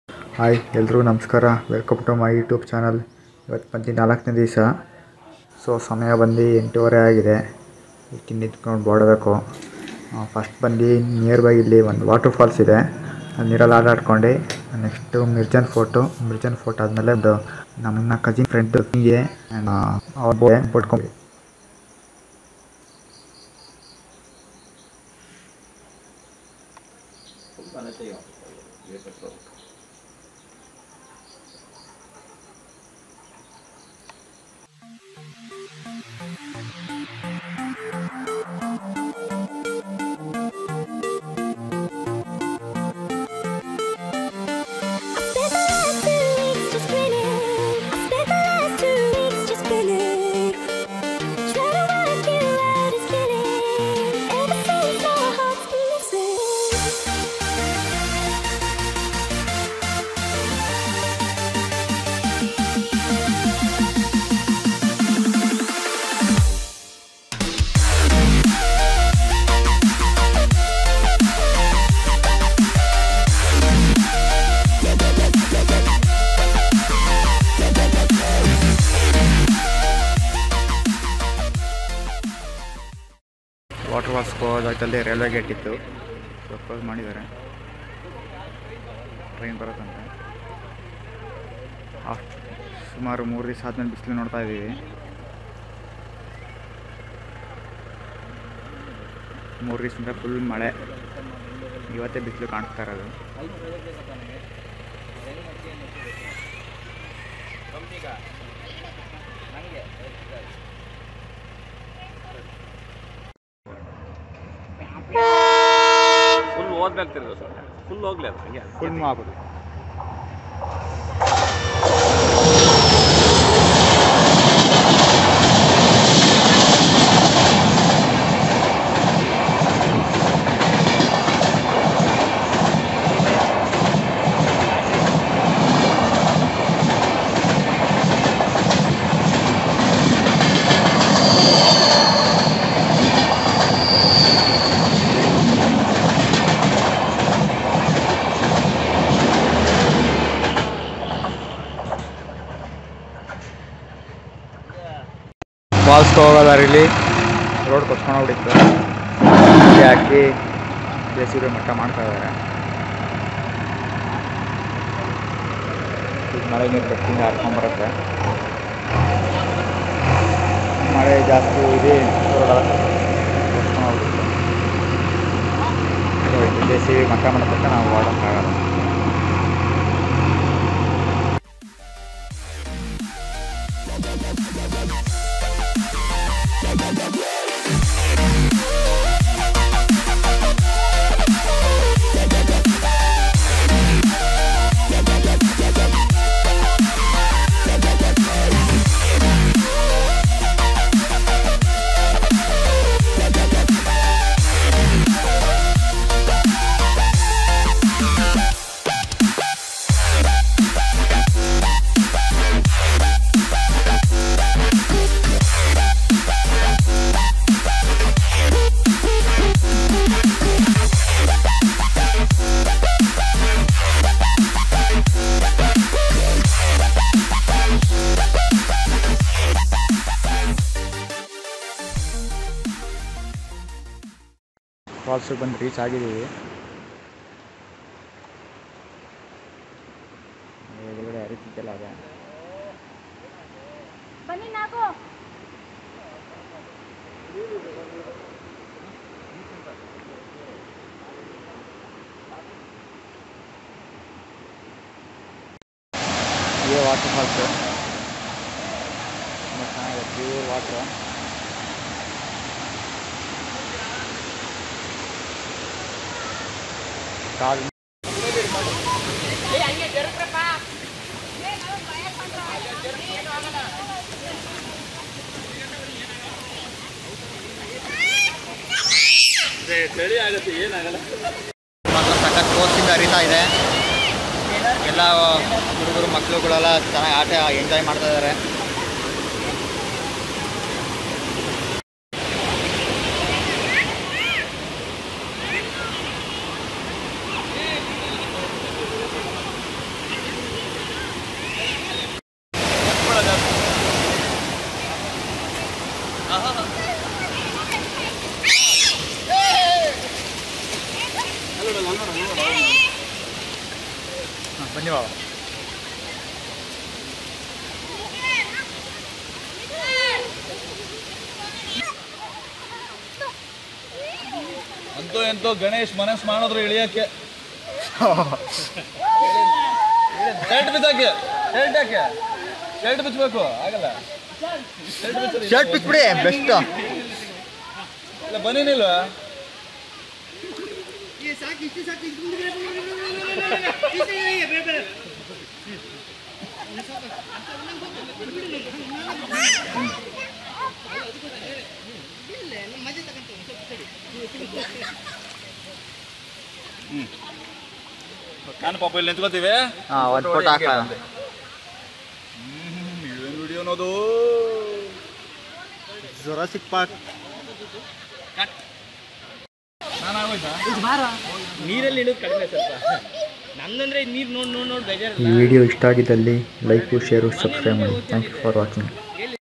Hi ಎಲ್ರಿಗೂ ನಮಸ್ಕಾರ. Welcome to my YouTube channel. ಇವತ್ತು ಬಂದು 4ನೇ ದಿವಸ. ಸಮಯ ಬಂದು 8:30 ಆಗಿದೆ. ತಿಂಡಿ ನಿಂತ್ಕೊಂಡು ಓಡಬೇಕು. ಫಸ್ಟ್ ಬಂದು ನಿಯರ್ ಬೈ ಇಲ್ಲಿ ಒಂದು ವಾಟರ್ ಫಾಲ್ಸ್ ಇದೆ. ನೀರಲ್ಲಿ ಆಟಾಡ್ಕೊಂಡು ನೆಕ್ಸ್ಟು ಮಿರ್ಜಾನ್ ಫೋರ್ಟ್ ಆದಮೇಲೆ ನಮ್ಮ ಕಜಿನ್ ಫ್ರೆಂಡ್ ಹಿಂಗೆ ಅವ್ರ ಪಡ್ಕೊಂಡು ವಾಟರ್ ಫಾಲ್ಸ್ಗೆ ಹೋದಾಗಲ್ಲಿ ರೈಲ್ವೆ ಗೇಟ್ ಇತ್ತು. ಕ್ಲೋಸ್ ಮಾಡಿದ್ದಾರೆ. ಟ್ರೈನ್ ಬರೋಕ್ಕಂತ ಸುಮಾರು 3 ದಿವಸ ಆದಮೇಲೆ ಬಿಸಿಲು ನೋಡ್ತಾ ಇದ್ದೀವಿ. 3 ದಿವಸದಿಂದ ಫುಲ್ ಮಳೆ. ಇವತ್ತೇ ಬಿಸಿಲು ಕಾಣಿಸ್ತಾ ಇರೋದು. Full ಓದ್ಬೇಕಾಗ್ತಿರೋದು sir. ಫುಲ್ ಹೋಗ್ಲಿ ಅದು ಹಂಗೆ ಫುಲ್ ಆಗೋದು. ಫಾಲ್ಸ್ಗೆ ಹೋಗೋದಾರಿಲಿ ರೋಡ್ ಕೊಚ್ಕೊಂಡೋಗ್ಬಿಟ್ಟಿತ್ತು. ಹಾಕಿ JCB ಮಟ್ಟ ಮಾಡ್ತಾ ಇದ್ದಾರೆ. ಈಗ ಮಳೆ ನೀರು ಬೆಟ್ಟಿಂದ ಹರ್ಕೊಂಬರುತ್ತೆ. ಮಳೆ ಜಾಸ್ತಿ ಹೋಗಿ ರೋಡೆಲ್ಲ ಕೊಚ್ಕೊಂಡೋಗ್ಬಿಟ್ಟಿತ್ತು. JCB ಮಟ್ಟ ಮಾಡೋದಕ್ಕ ನಾವು ಓಡೋಕ್ಕಾಗಲ್ಲ. ಫಾಲ್ಸಿಗೆ ಬಂದು ರೀಚ್ ಆಗಿದ್ದೀವಿ. ಒಳಗಡೆ ಹರಿತಿದ್ದೆಲ್ಲ ಅದೇ ಬನ್ನಿ ನಾಗು. ಇದೇ ವಾಟರ್ ಫಾಲ್ಸ್. ತುಂಬ ಚೆನ್ನಾಗಿದೆ. Pure water. ಕಾಲು ಚಳಿ ಆಗುತ್ತೆ, ಏನಾಗಲ್ಲ. ಮಾತ್ರ ಸಖತ್ ಕೋರ್ಸಿಂದ ಹರಿತಾ ಇದೆ. ಎಲ್ಲ ಹುಡುಗರು ಮಕ್ಕಳುಗಳೆಲ್ಲ ಚೆನ್ನಾಗಿ ಆಟ ಎಂಜಾಯ್ ಮಾಡ್ತಾ ಇದ್ದಾರೆ. ಬನ್ನಿ ಬಾಬಾ. ಅಂತೂ ಎಂತೋ ಗಣೇಶ್ ಮನಸ್ಸು ಮಾಡಿದ್ರು ಇಳಿಯಕ್ಕೆ. ಶರ್ಟ್ ಬಿದ್ದಾಕೆ, ಶರ್ಟ್ ಯಾಕೆ, ಶರ್ಟ್ ಬಿಚ್ಚಬೇಕು ಆಗಲ್ಲ. ಶರ್ಟ್ ಬಿಚ್ಬಿಡಿ ಬೆಸ್ಟ್. ಇಲ್ಲ ಬನ್ನಿನಿಲ್ವಾ? ನಾನು ಪಾಪ ಇಲ್ಲಿ ನಿಂತ್ಕೋತೀವಿ. ಒಂದು ಫೋಟೋ ಹಾಕೋಣ. ಏನು ವಿಡಿಯೋ ಅನ್ನೋದು ಜೊರಾಸಿಕ್ ಪಾರ್ಕ್. ನಾನು ಆಗೋಯ್ತಾ? ನೀರಲ್ಲಿ ಇಳಿದು ಕಡಿಮೆ ಸ್ವಲ್ಪ. ನಮ್ದಂದ್ರೆ ನೀರು ನೋಡಿ ಬೇಜಾರು. ಈ ವಿಡಿಯೋ ಇಷ್ಟ ಆಗಿದ್ದಲ್ಲಿ ಲೈಕು ಶೇರು ಸಬ್ಸ್ಕ್ರೈಬ್ ಮಾಡಿ. Thank you for watching.